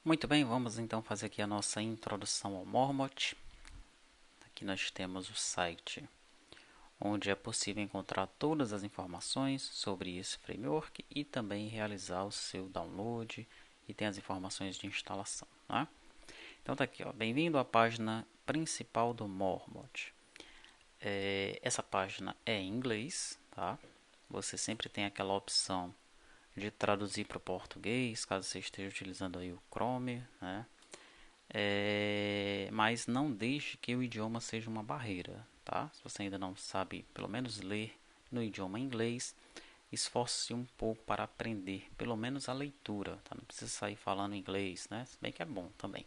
Muito bem, vamos então fazer aqui a nossa introdução ao Mormot. Aqui nós temos o site onde é possível encontrar todas as informações sobre esse framework e também realizar o seu download e tem as informações de instalação. Né? Então tá aqui, bem-vindo à página principal do Mormot. Essa página é em inglês, tá? Você sempre tem aquela opção de traduzir para o português, caso você esteja utilizando aí o Chrome, né? Mas não deixe que o idioma seja uma barreira, tá? Se você ainda não sabe, pelo menos ler no idioma inglês, esforce-se um pouco para aprender, pelo menos a leitura, tá? Não precisa sair falando inglês, né? Se bem que é bom também.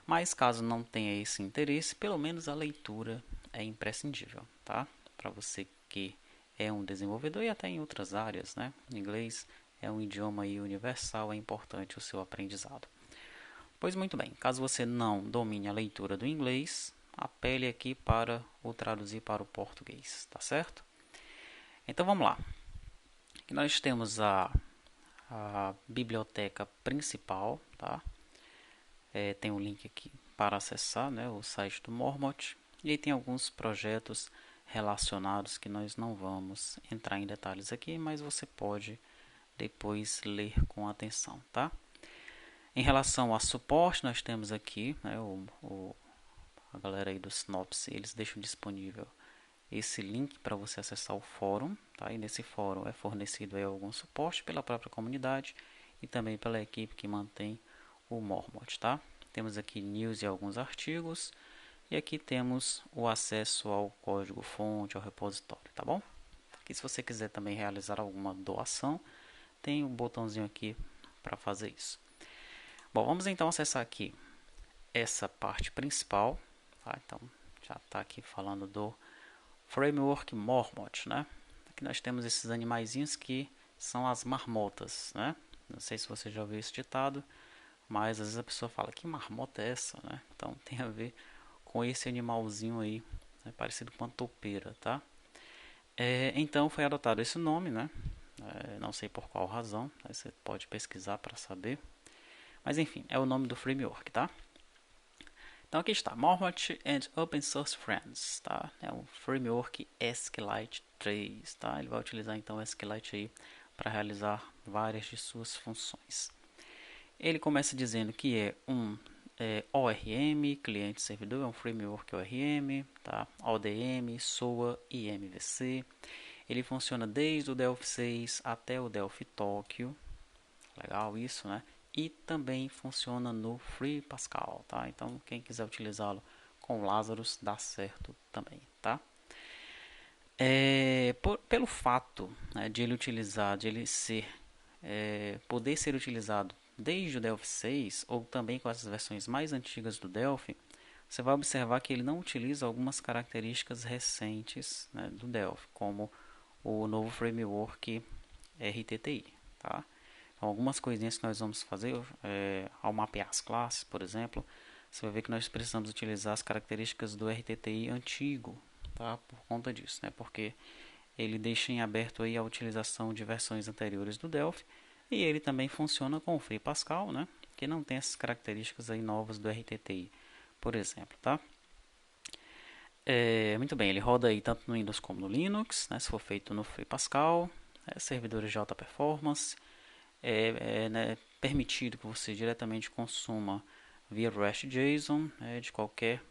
Mas caso não tenha esse interesse, pelo menos a leitura é imprescindível, tá? Para você que é um desenvolvedor e até em outras áreas, né? O inglês é um idioma universal, é importante o seu aprendizado. Pois muito bem, caso você não domine a leitura do inglês, apele aqui para o traduzir para o português, tá certo? Então vamos lá. Aqui nós temos a biblioteca principal, tá? Tem um link aqui para acessar, né, o site do Mormot. E aí tem alguns projetos relacionados que nós não vamos entrar em detalhes aqui, mas você pode depois ler com atenção, tá? Em relação a suporte, nós temos aqui, né, a galera aí do Synopse, eles deixam disponível esse link para você acessar o fórum, tá? E nesse fórum é fornecido aí algum suporte pela própria comunidade e também pela equipe que mantém o Mormot, tá? Temos aqui news e alguns artigos e aqui temos o acesso ao código-fonte, ao repositório, tá bom? Aqui se você quiser também realizar alguma doação, tem um botãozinho aqui para fazer isso. Bom, vamos então acessar aqui essa parte principal, tá? Então já está aqui falando do framework Mormot, né? Aqui nós temos esses animaizinhos que são as marmotas, né? Não sei se você já ouviu esse ditado, mas às vezes a pessoa fala, que marmota é essa, né? Então tem a ver com esse animalzinho aí, né? Parecido com uma toupeira, tá? Então foi adotado esse nome, né? Não sei por qual razão, você pode pesquisar para saber. Mas enfim, é o nome do framework, tá? Então aqui está, Mormot and Open Source Friends, tá? É um framework SQLite 3, tá? Ele vai utilizar então o SQLite aí para realizar várias de suas funções. Ele começa dizendo que é um ORM, cliente-servidor, é um framework ORM, tá? ODM, SOA e MVC. Ele funciona desde o Delphi 6 até o Delphi Tokyo. Legal isso, né? E também funciona no Free Pascal, tá? Então quem quiser utilizá-lo com Lazarus dá certo também, tá? Pelo fato, né, de ele utilizar, de ele ser, poder ser utilizado desde o Delphi 6 ou também com essas versões mais antigas do Delphi, você vai observar que ele não utiliza algumas características recentes, né, do Delphi, como o novo framework RTTI, tá? Então, algumas coisinhas que nós vamos fazer ao mapear as classes, por exemplo, você vai ver que nós precisamos utilizar as características do RTTI antigo, tá? Por conta disso, né? Porque ele deixa em aberto aí a utilização de versões anteriores do Delphi e ele também funciona com o Free Pascal, né? Que não tem essas características aí novas do RTTI, por exemplo, tá? Muito bem, ele roda aí tanto no Windows como no Linux, né? Se for feito no Free Pascal, servidores de alta performance, né, permitido que você diretamente consuma via REST-JSON, de qualquer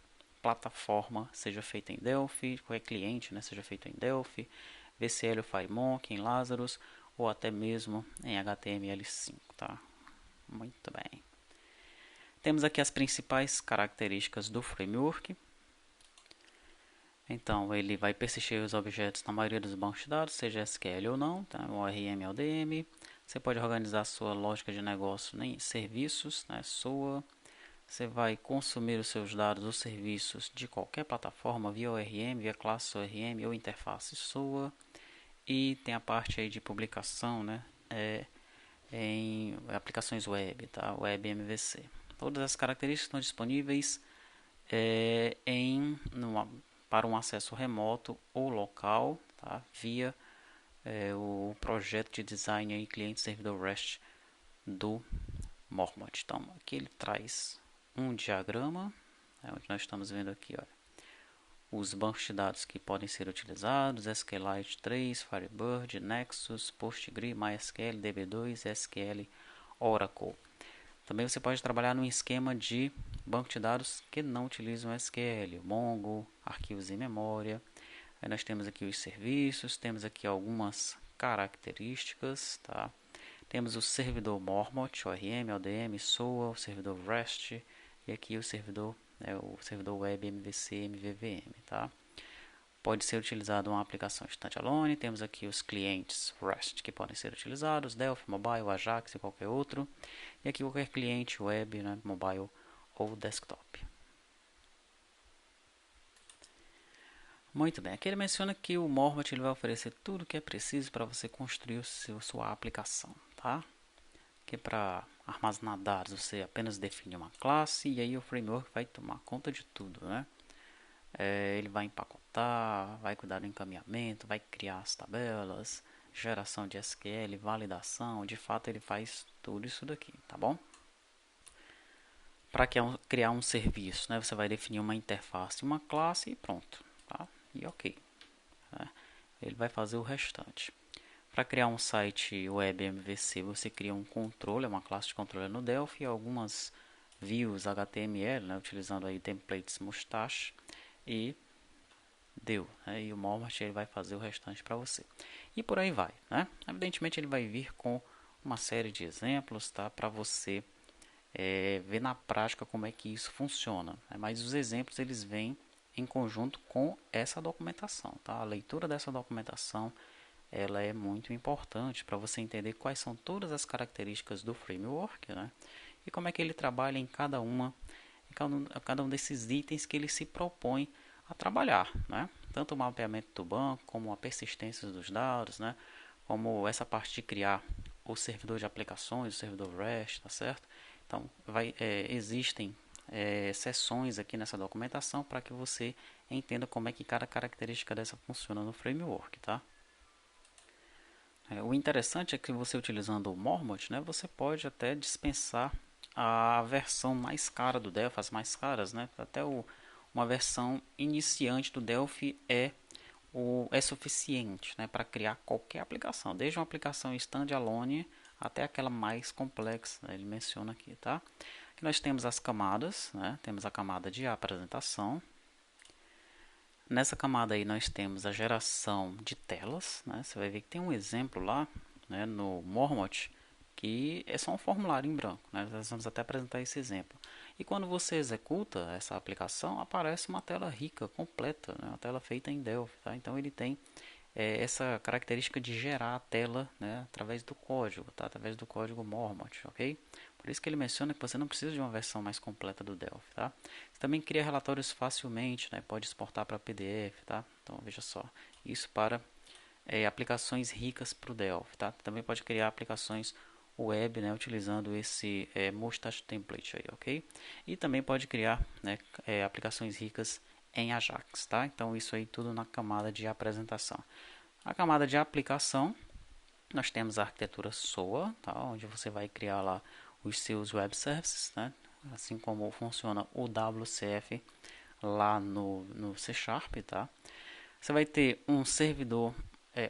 plataforma, seja feita em Delphi, qualquer cliente, né, seja feito em Delphi, VCL ou FireMonkey, em Lazarus ou até mesmo em HTML5, tá? Muito bem. Temos aqui as principais características do framework. Então, ele vai persistir os objetos na maioria dos bancos de dados, seja SQL ou não, tá? ORM ou DM. Você pode organizar a sua lógica de negócio em serviços, né? SOA. Você vai consumir os seus dados ou serviços de qualquer plataforma via ORM, via classe ORM ou interface SOA. E tem a parte aí de publicação, né? Em aplicações web, tá? Web MVC. Todas as características estão disponíveis para um acesso remoto ou local, tá? Via o projeto de design e cliente servidor REST do Mormont. Então, aqui ele traz um diagrama, onde nós estamos vendo aqui, olha, os bancos de dados que podem ser utilizados: SQLite 3, Firebird, Nexus, Postgre, MySQL, DB2, SQL, Oracle. Também você pode trabalhar num esquema de banco de dados que não utilizam SQL, Mongo, arquivos em memória. Aí nós temos aqui os serviços, temos aqui algumas características, tá? Temos o servidor Mormont, ORM, LDM, SOA, o servidor REST e aqui o servidor web MVC, MVVM, tá? Pode ser utilizado uma aplicação standalone. Temos aqui os clientes REST que podem ser utilizados: Delphi, Mobile, Ajax e qualquer outro. E aqui qualquer cliente web, né, mobile ou desktop. Muito bem, aqui ele menciona que o Mormont ele vai oferecer tudo o que é preciso para você construir sua aplicação, tá? Que para armazenar dados você apenas define uma classe e aí o framework vai tomar conta de tudo, né? Ele vai empacotar, vai cuidar do encaminhamento, vai criar as tabelas, geração de SQL, validação. De fato ele faz tudo isso daqui, tá bom? Para criar um serviço, né, você vai definir uma interface, uma classe e pronto, tá? E ok, né? Ele vai fazer o restante. Para criar um site web MVC, você cria um controle, uma classe de controle no Delphi, algumas views HTML, né, utilizando aí templates Mustache, e deu, né? E o Mormont ele vai fazer o restante para você. E por aí vai, né? Evidentemente ele vai vir com uma série de exemplos, tá? Para você ver na prática como é que isso funciona, né? Mas os exemplos eles vêm em conjunto com essa documentação, tá? A leitura dessa documentação ela é muito importante para você entender quais são todas as características do framework, né? E como é que ele trabalha em cada um desses itens que ele se propõe a trabalhar, né? Tanto o mapeamento do banco, como a persistência dos dados, né? Como essa parte de criar o servidor de aplicações, o servidor REST, tá certo? Então, existem seções aqui nessa documentação para que você entenda como é que cada característica dessa funciona no framework, tá? O interessante é que você utilizando o Mormont, né, você pode até dispensar a versão mais cara do Delphi, as mais caras, né? Até uma versão iniciante do Delphi é suficiente, né, para criar qualquer aplicação, desde uma aplicação standalone até aquela mais complexa, né, ele menciona aqui, tá? Aqui nós temos as camadas, né? Temos a camada de apresentação. Nessa camada aí nós temos a geração de telas, né? Você vai ver que tem um exemplo lá, né, no Mormont, que é só um formulário em branco, né? Nós vamos até apresentar esse exemplo. E quando você executa essa aplicação, aparece uma tela rica, completa, né? Uma tela feita em Delphi, tá? Então ele tem essa característica de gerar a tela, né, através do código, tá? Através do código Mormont, ok? Por isso que ele menciona que você não precisa de uma versão mais completa do Delphi, tá? Você também cria relatórios facilmente, né? Pode exportar para PDF, tá? Então veja só, isso para aplicações ricas para o Delphi, tá? Também pode criar aplicações web, né, utilizando esse Mustache template aí, ok? E também pode criar, né, aplicações ricas em Ajax, tá? Então isso aí tudo na camada de apresentação. A camada de aplicação, nós temos a arquitetura SOA, tá? Onde você vai criar lá os seus web services, né? Assim como funciona o WCF lá no C Sharp, tá? Você vai ter um servidor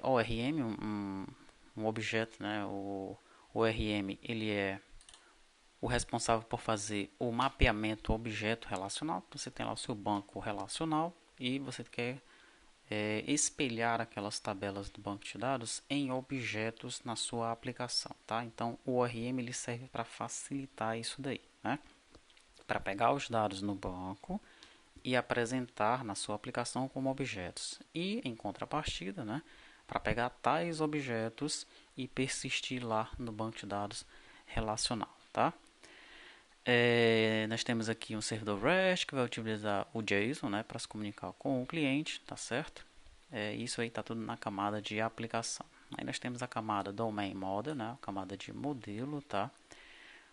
ORM, um objeto, né? O ORM ele é o responsável por fazer o mapeamento objeto relacional. Você tem lá o seu banco relacional e você quer espelhar aquelas tabelas do banco de dados em objetos na sua aplicação, tá? Então o ORM ele serve para facilitar isso daí, né? Para pegar os dados no banco e apresentar na sua aplicação como objetos. E em contrapartida, né, para pegar tais objetos e persistir lá no banco de dados relacional, tá? Nós temos aqui um servidor REST que vai utilizar o JSON, né, para se comunicar com o cliente, tá certo? Isso aí está tudo na camada de aplicação. Aí nós temos a camada Domain Model, né, a camada de modelo, tá?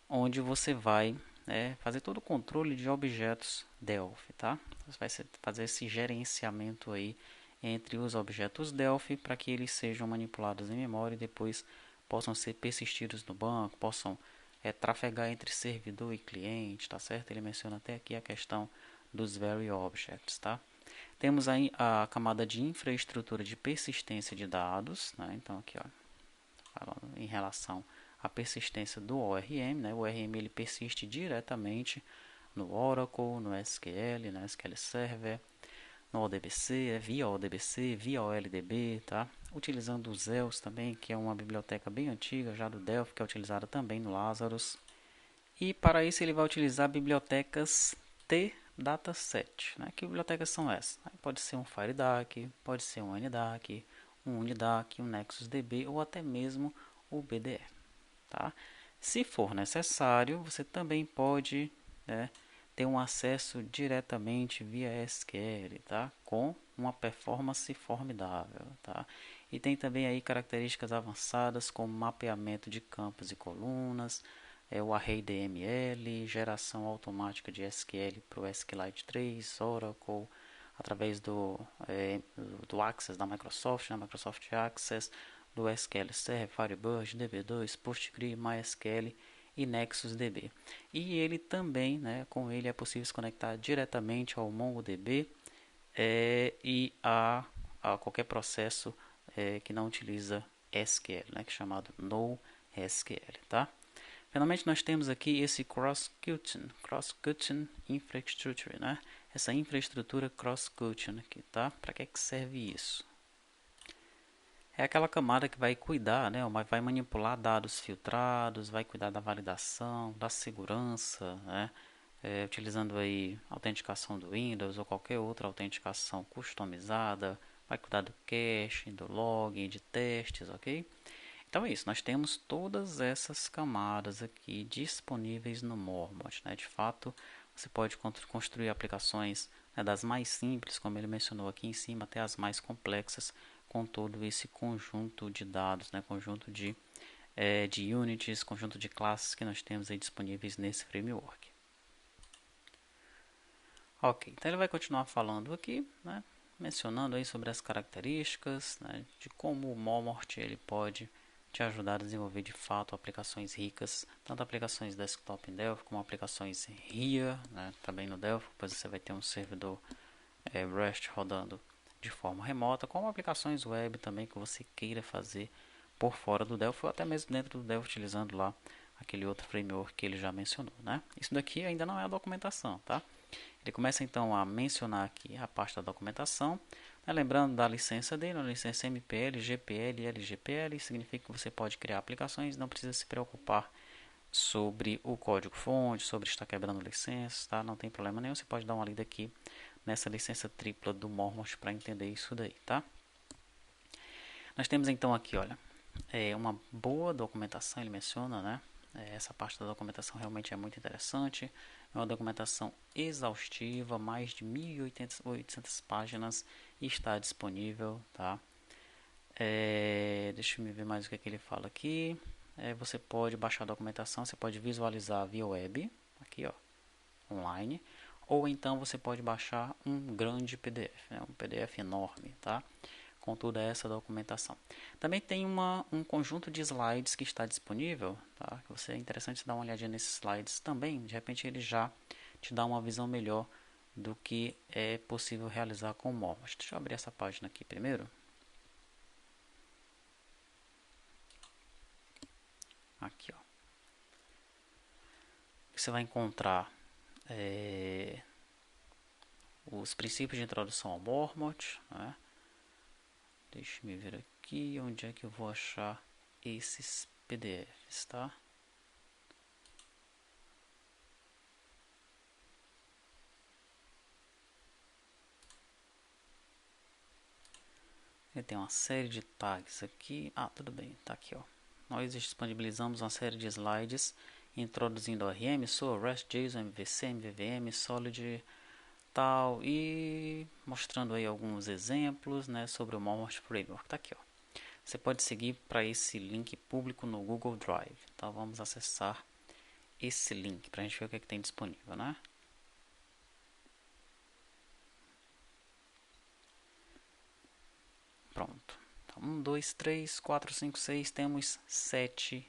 Onde você vai fazer todo o controle de objetos Delphi, tá? Você vai fazer esse gerenciamento aí entre os objetos Delphi para que eles sejam manipulados em memória e depois possam ser persistidos no banco, possam trafegar entre servidor e cliente, tá certo? Ele menciona até aqui a questão dos Very Objects, tá? Temos aí a camada de infraestrutura de persistência de dados, né? Então aqui, ó, falando em relação à persistência do ORM, né? O ORM ele persiste diretamente no Oracle, no SQL, no SQL Server, no ODBC, via ODBC, via OLDB, tá? Utilizando o Zeus também, que é uma biblioteca bem antiga, já do Delphi, que é utilizada também no Lazarus. E para isso ele vai utilizar bibliotecas T-Dataset, né? Que bibliotecas são essas? Pode ser um FireDAC, pode ser um NDAC, um UniDAC, um NexusDB ou até mesmo o BDE, tá? Se for necessário, você também pode, né, ter um acesso diretamente via SQL, tá? Com uma performance formidável, tá? E tem também aí características avançadas como mapeamento de campos e colunas, o Array DML, geração automática de SQL para o SQLite 3, Oracle, através do Access da Microsoft, né? Microsoft Access, do SQL Server, Firebird, DB2, PostgreSQL, MySQL e NexusDB. E ele também, né, com ele é possível se conectar diretamente ao MongoDB e a qualquer processo que não utiliza SQL, né, que é chamado NoSQL, tá? Finalmente nós temos aqui esse cross-cutting infrastructure, né? Essa infraestrutura cross-cutting aqui, tá? Para que serve isso? É aquela camada que vai cuidar, né? Vai manipular dados filtrados, vai cuidar da validação, da segurança, né? Utilizando aí autenticação do Windows ou qualquer outra autenticação customizada, vai cuidar do cache, do login, de testes, ok? Então é isso, nós temos todas essas camadas aqui disponíveis no Mormont, né? De fato, você pode construir aplicações, né, das mais simples, como ele mencionou aqui em cima, até as mais complexas, com todo esse conjunto de dados, né? Conjunto de units, conjunto de classes que nós temos aí disponíveis nesse framework. Ok, então ele vai continuar falando aqui, né? Mencionando aí sobre as características, né, de como o Mormont ele pode te ajudar a desenvolver de fato aplicações ricas, tanto aplicações desktop em Delphi como aplicações RIA, né, também no Delphi, depois você vai ter um servidor REST rodando de forma remota, como aplicações web também que você queira fazer por fora do Delphi ou até mesmo dentro do Delphi utilizando lá aquele outro framework que ele já mencionou, né? Isso daqui ainda não é a documentação, tá? Ele começa então a mencionar aqui a parte da documentação, né, lembrando da licença dele, a licença MPL, GPL e LGPL, significa que você pode criar aplicações, não precisa se preocupar sobre o código-fonte, sobre estar quebrando licenças, tá? Não tem problema nenhum, você pode dar uma lida aqui nessa licença tripla do Mormont para entender isso daí, tá? Nós temos então aqui, olha, uma boa documentação, ele menciona, né? Essa parte da documentação realmente é muito interessante. É uma documentação exaustiva, mais de 1.800 páginas e está disponível, tá? Deixa eu ver mais o que ele fala aqui. Você pode baixar a documentação, você pode visualizar via web, aqui ó, online, ou então você pode baixar um grande PDF, né? Um PDF enorme, tá? Com toda essa documentação. Também tem um conjunto de slides que está disponível, tá? É interessante dar uma olhadinha nesses slides também, de repente ele já te dá uma visão melhor do que é possível realizar com o Mormont. Deixa eu abrir essa página aqui primeiro. Aqui, ó. Você vai encontrar os princípios de introdução ao Mormont, né? Deixa eu ver aqui onde é que eu vou achar esses PDFs, tá? Ele tem uma série de tags aqui. Ah, tudo bem, tá aqui, ó. Nós disponibilizamos uma série de slides introduzindo ORM, SOA, REST, JSON, MVC, MVVM, Solid, tal, e mostrando aí alguns exemplos, né, sobre o Mormont Framework. Tá aqui, ó. Você pode seguir para esse link público no Google Drive. Então vamos acessar esse link para a gente ver o que, que tem disponível, né? Pronto. Então, 1, 2, 3, 4, 5, 6. Temos 7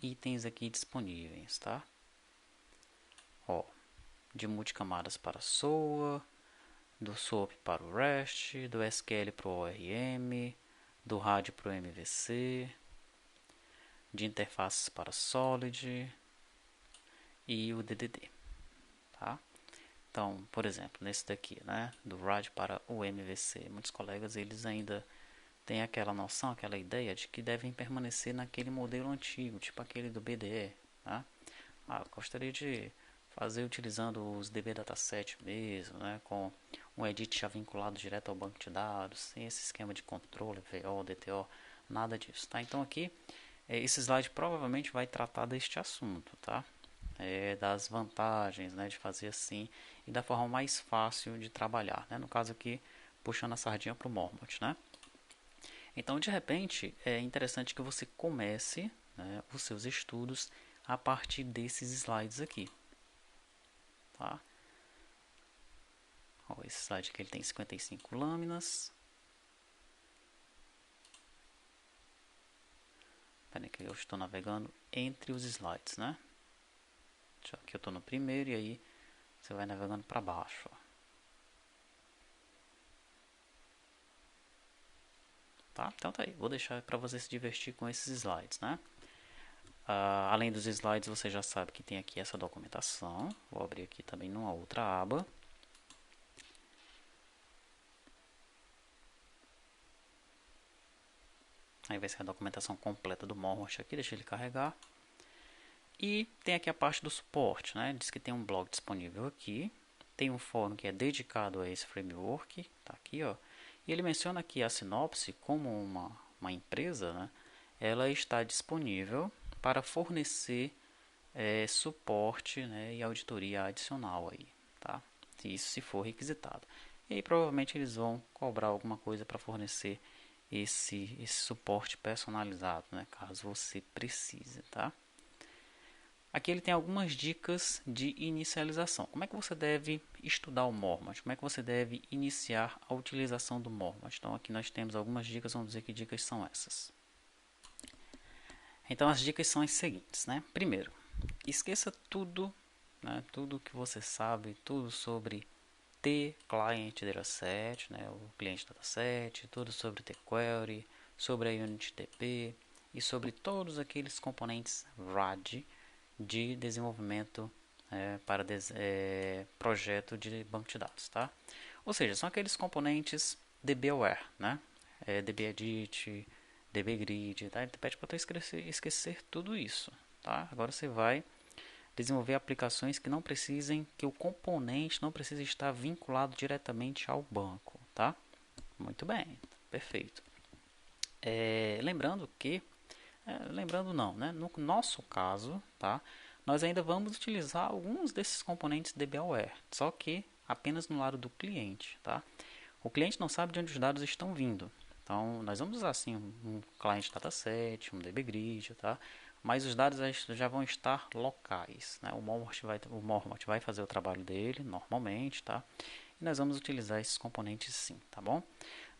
itens aqui disponíveis, tá? Ó, de multicamadas para SOA, do SOAP para o REST, do SQL para o ORM, do RAD para o MVC, de interfaces para Solid e o DDD, tá? Então, por exemplo, nesse daqui, né, do RAD para o MVC, muitos colegas eles ainda têm aquela noção, aquela ideia de que devem permanecer naquele modelo antigo, tipo aquele do BDE, tá? Eu gostaria de fazer utilizando os DB Dataset mesmo, né, com um edit já vinculado direto ao banco de dados, sem esse esquema de controle, VO, DTO, nada disso, tá? Então aqui, esse slide provavelmente vai tratar deste assunto, tá? Das vantagens, né, de fazer assim e da forma mais fácil de trabalhar, né? No caso aqui, puxando a sardinha para o Mormont, né? Então, de repente, é interessante que você comece, né, os seus estudos a partir desses slides aqui, tá? Ó, esse slide aqui ele tem 55 lâminas. Espera que eu estou navegando entre os slides, né? Aqui eu estou no primeiro e aí você vai navegando para baixo, ó. Tá? Então tá aí, vou deixar para você se divertir com esses slides, né? Além dos slides, você já sabe que tem aqui essa documentação. Vou abrir aqui também numa outra aba. Aí vai ser a documentação completa do Mormont aqui, deixa ele carregar. E tem aqui a parte do suporte, né? Diz que tem um blog disponível aqui. Tem um fórum que é dedicado a esse framework, tá aqui, ó. E ele menciona aqui a Synopsys como uma empresa, né? Ela está disponível para fornecer suporte, né, e auditoria adicional aí, tá? Isso se for requisitado. E aí provavelmente eles vão cobrar alguma coisa para fornecer esse suporte personalizado, né, caso você precise, tá? Aqui ele tem algumas dicas de inicialização. Como é que você deve estudar o Mormont? Como é que você deve iniciar a utilização do Mormont? Então aqui nós temos algumas dicas, vamos dizer que dicas são essas. Então as dicas são as seguintes, né? Primeiro, esqueça tudo, né? Tudo que você sabe, tudo sobre T-Client Dataset, né? O cliente dataset, tudo sobre T-Query, sobre a UnitDB e sobre todos aqueles componentes RAD de desenvolvimento para projeto de banco de dados, tá? Ou seja, são aqueles componentes DB-aware, né? DB-edit, DB-grid, tá? Ele pede para tu esquecer tudo isso, tá? Agora você vai desenvolver aplicações que não precisem, que o componente não precisa estar vinculado diretamente ao banco, tá? Muito bem, perfeito. Lembrando que, lembrando não, né? No nosso caso, tá? Nós ainda vamos utilizar alguns desses componentes DB-aware, só que apenas no lado do cliente, tá? O cliente não sabe de onde os dados estão vindo. Então, nós vamos usar assim um client dataset, um DBGrid, tá? Mas os dados já vão estar locais, né? O Mormont vai fazer o trabalho dele normalmente, tá? E nós vamos utilizar esses componentes sim, tá bom?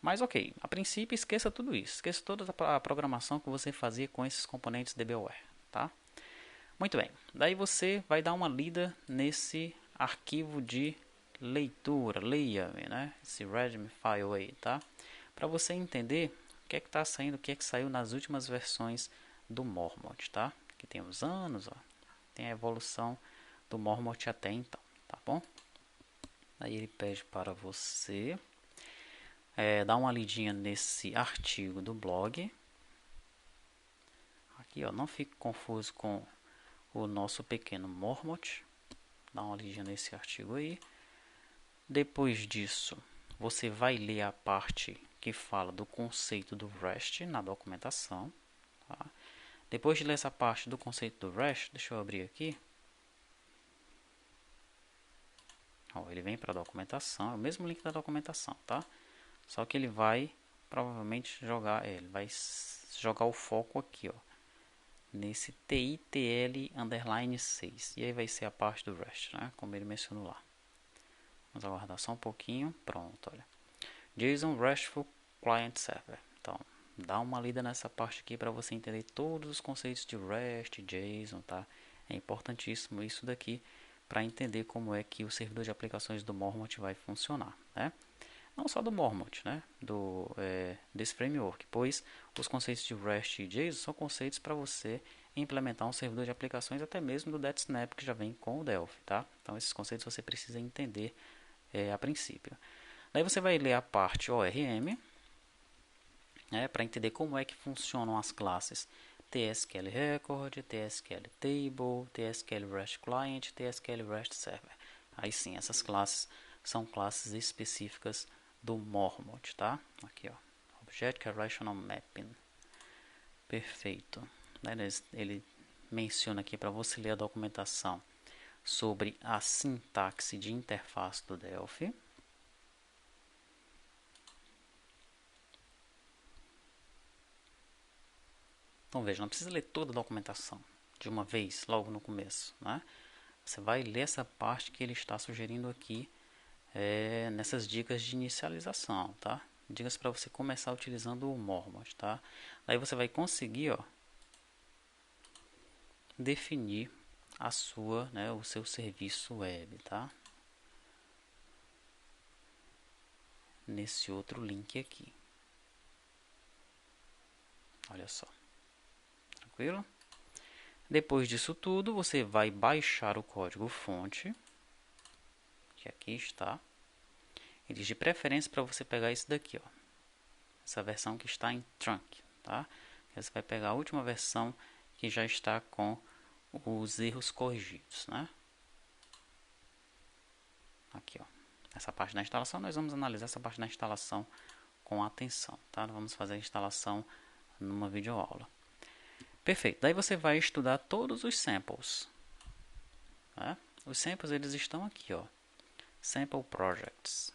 Mas ok, a princípio esqueça tudo isso, esqueça toda a programação que você fazia com esses componentes DBWare, tá? Muito bem, daí você vai dar uma lida nesse arquivo de leitura, leia, né? Esse readme file aí, tá? Para você entender o que é que está saindo, o que é que saiu nas últimas versões do Mormont, tá? Aqui tem os anos, ó, tem a evolução do Mormont até então, tá bom? Aí ele pede para você dar uma lidinha nesse artigo do blog. Aqui, ó, não fique confuso com o nosso pequeno Mormont. Dá uma lidinha nesse artigo aí. Depois disso, você vai ler a parte que fala do conceito do REST na documentação. Tá? Depois de ler essa parte do conceito do REST, deixa eu abrir aqui. Ó, ele vem para a documentação, é o mesmo link da documentação, tá? Só que ele vai provavelmente jogar, ele vai jogar o foco aqui, ó, nesse TITL_6. E aí vai ser a parte do REST, né? Como ele mencionou lá. Vamos aguardar só um pouquinho. Pronto, olha. JSON RESTful Client Server. Então, Dá uma lida nessa parte aqui para você entender todos os conceitos de REST, JSON, tá? É importantíssimo isso daqui para entender como é que o servidor de aplicações do Mormont vai funcionar, né? Não só do Mormont, né? Desse framework, pois os conceitos de REST e JSON são conceitos para você implementar um servidor de aplicações até mesmo do DetSnap que já vem com o Delphi, tá? Então esses conceitos você precisa entender a princípio. Daí você vai ler a parte ORM, para entender como é que funcionam as classes TSQL Record, TSQL Table, TSQL REST Client, TSQL REST Server. Aí sim, essas classes são classes específicas do Mormont, tá? Aqui, ó, Object Relational Mapping. Perfeito. Ele menciona aqui para você ler a documentação sobre a sintaxe de interface do Delphi. Então veja, não precisa ler toda a documentação de uma vez, logo no começo, né? Você vai ler essa parte que ele está sugerindo aqui nessas dicas de inicialização, tá? Dicas para você começar utilizando o Mormont, tá? Daí você vai conseguir, ó, definir o seu serviço web, tá? Nesse outro link aqui. Olha só. Tranquilo? Depois disso tudo, você vai baixar o código fonte, que aqui está. Ele diz de preferência para você pegar esse daqui, ó. Essa versão que está em trunk, tá? Você vai pegar a última versão que já está com os erros corrigidos, né? Aqui, ó. Essa parte da instalação, nós vamos analisar essa parte da instalação com atenção, tá? Vamos fazer a instalação numa videoaula. Perfeito. Daí você vai estudar todos os samples, né? Os samples, eles estão aqui, ó. Sample Projects.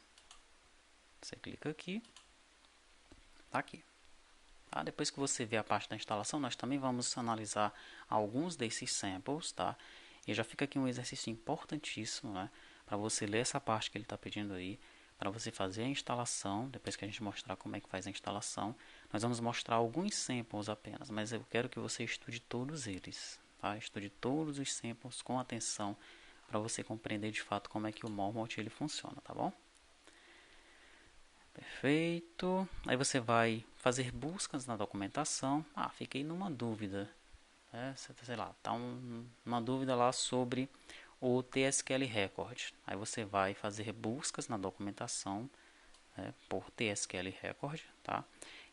Você clica aqui. Tá aqui. Tá? Depois que você vê a parte da instalação, nós também vamos analisar alguns desses samples, tá? E já fica aqui um exercício importantíssimo, né? Para você ler essa parte que ele está pedindo aí, para você fazer a instalação. Depois que a gente mostrar como é que faz a instalação, nós vamos mostrar alguns samples apenas, mas eu quero que você estude todos eles, tá? Estude todos os samples com atenção, para você compreender de fato como é que o Mormont ele funciona, tá bom? Perfeito. Aí você vai fazer buscas na documentação. Fiquei numa dúvida, né? Sei lá, tá uma dúvida lá sobre o TSQL Record. Aí você vai fazer buscas na documentação, né, por TSQL Record, tá?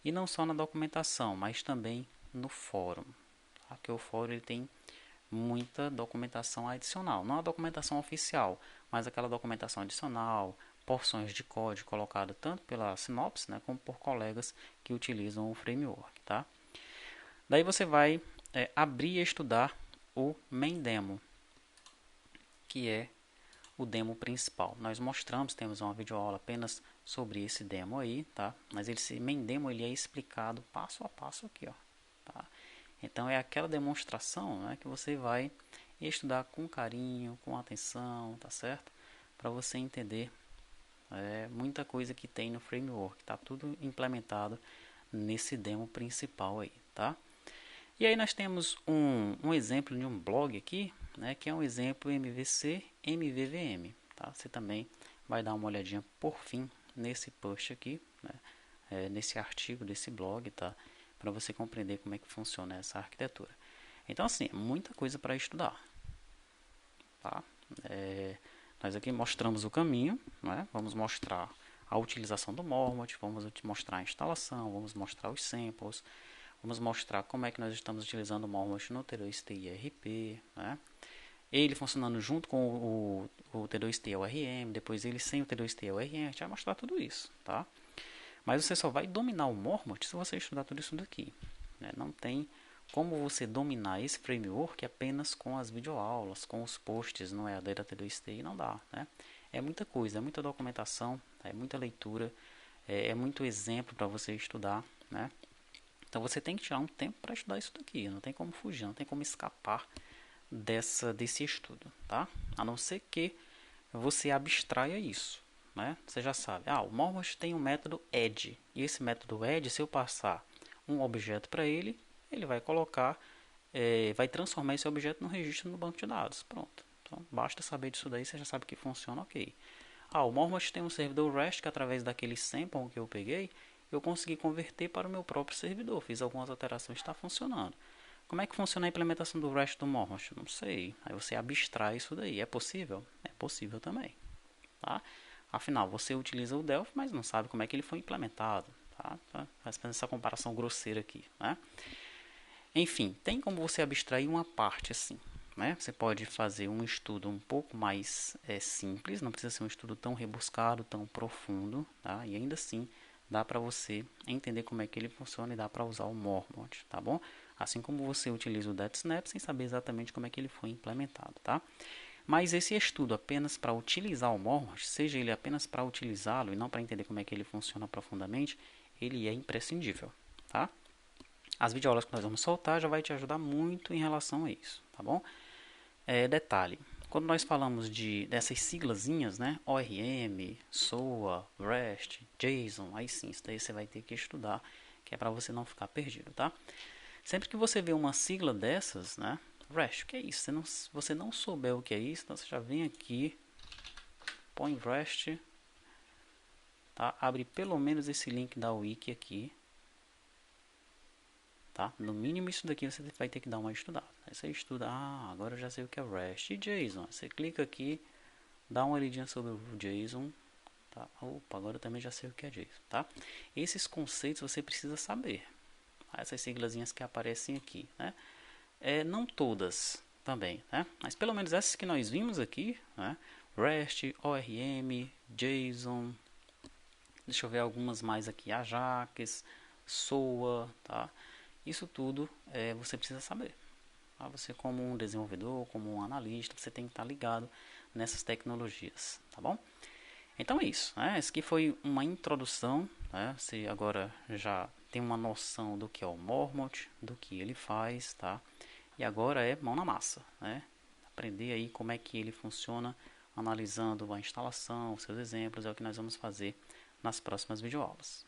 E não só na documentação, mas também no fórum, tá? Porque o fórum ele tem muita documentação adicional, não a documentação oficial, mas aquela documentação adicional, porções de código colocado tanto pela Synopsys, né, como por colegas que utilizam o framework, tá? Daí você vai abrir e estudar o main demo, que é o demo principal. Nós mostramos, temos uma videoaula apenas sobre esse demo aí, tá? Mas esse main demo ele é explicado passo a passo aqui, ó, tá? Então é aquela demonstração, né, que você vai estudar com carinho, com atenção, tá certo? Para você entender muita coisa que tem no framework, tá tudo implementado nesse demo principal aí, tá? E aí nós temos um exemplo de um blog aqui, né, que é um exemplo MVC MVVM, tá? Você também vai dar uma olhadinha por fim nesse post aqui, né, nesse artigo desse blog, tá? Para você compreender como é que funciona essa arquitetura. Então, assim, é muita coisa para estudar, tá? Nós aqui mostramos o caminho, né? Vamos mostrar a utilização do Mormont, vamos mostrar a instalação, vamos mostrar os samples, vamos mostrar como é que nós estamos utilizando o Mormont no T2T IRP, né? Ele funcionando junto com o T2T ORM, depois ele sem o T2T ORM, a gente vai mostrar tudo isso, tá? Mas você só vai dominar o Mormont se você estudar tudo isso daqui, né? Não tem como você dominar esse framework apenas com as videoaulas, com os posts no EAD da T2T, não dá, né? É muita coisa, é muita documentação, é muita leitura, é muito exemplo para você estudar, né? Então você tem que tirar um tempo para estudar isso daqui, não tem como fugir, não tem como escapar desse estudo, tá? A não ser que você abstraia isso, né? Você já sabe, o Mormont tem um método add, e esse método add, se eu passar um objeto para ele, ele vai colocar, vai transformar esse objeto no registro no banco de dados. Pronto. Então, basta saber disso daí, você já sabe que funciona ok. O Mormont tem um servidor REST que através daquele sample que eu peguei, eu consegui converter para o meu próprio servidor. Fiz algumas alterações e está funcionando. Como é que funciona a implementação do REST do Mormont? Não sei. Aí você abstrai isso daí. É possível? É possível também. Tá? Afinal, você utiliza o Delphi, mas não sabe como é que ele foi implementado. Tá? Fazendo essa comparação grosseira aqui. Né? Enfim, tem como você abstrair uma parte assim. Né? Você pode fazer um estudo um pouco mais simples, não precisa ser um estudo tão rebuscado, tão profundo, tá? E ainda assim dá para você entender como é que ele funciona e dá para usar o Mormont, tá bom? Assim como você utiliza o DataSnap sem saber exatamente como é que ele foi implementado, tá? Mas esse estudo apenas para utilizar o Mormont, seja ele apenas para utilizá-lo e não para entender como é que ele funciona profundamente, ele é imprescindível, tá? As videoaulas que nós vamos soltar já vai te ajudar muito em relação a isso, tá bom? Detalhe, quando nós falamos dessas siglazinhas, né, ORM, SOA, REST, JSON, aí sim, isso daí você vai ter que estudar, que é para você não ficar perdido, tá? Sempre que você vê uma sigla dessas, né, REST, o que é isso? Você não souber o que é isso, então você já vem aqui, põe REST, tá? Abre pelo menos esse link da wiki aqui, tá? No mínimo isso daqui você vai ter que dar uma estudada. Aí você estuda, agora eu já sei o que é REST e JSON. Você clica aqui, dá uma olhadinha sobre o JSON, tá? Opa, agora eu também já sei o que é JSON, tá? Esses conceitos você precisa saber. Essas siglazinhas que aparecem aqui, né? Não todas também, né? Mas pelo menos essas que nós vimos aqui, né? REST, ORM, JSON, deixa eu ver algumas mais aqui, Ajax, SOA, tá? Isso tudo você precisa saber. Tá? Você como um desenvolvedor, como um analista, você tem que estar ligado nessas tecnologias, tá bom? Então é isso, né? Essa aqui foi uma introdução, né? Você agora já tem uma noção do que é o Mormont, do que ele faz, tá? E agora é mão na massa, né? Aprender aí como é que ele funciona, analisando a instalação, seus exemplos, é o que nós vamos fazer nas próximas videoaulas.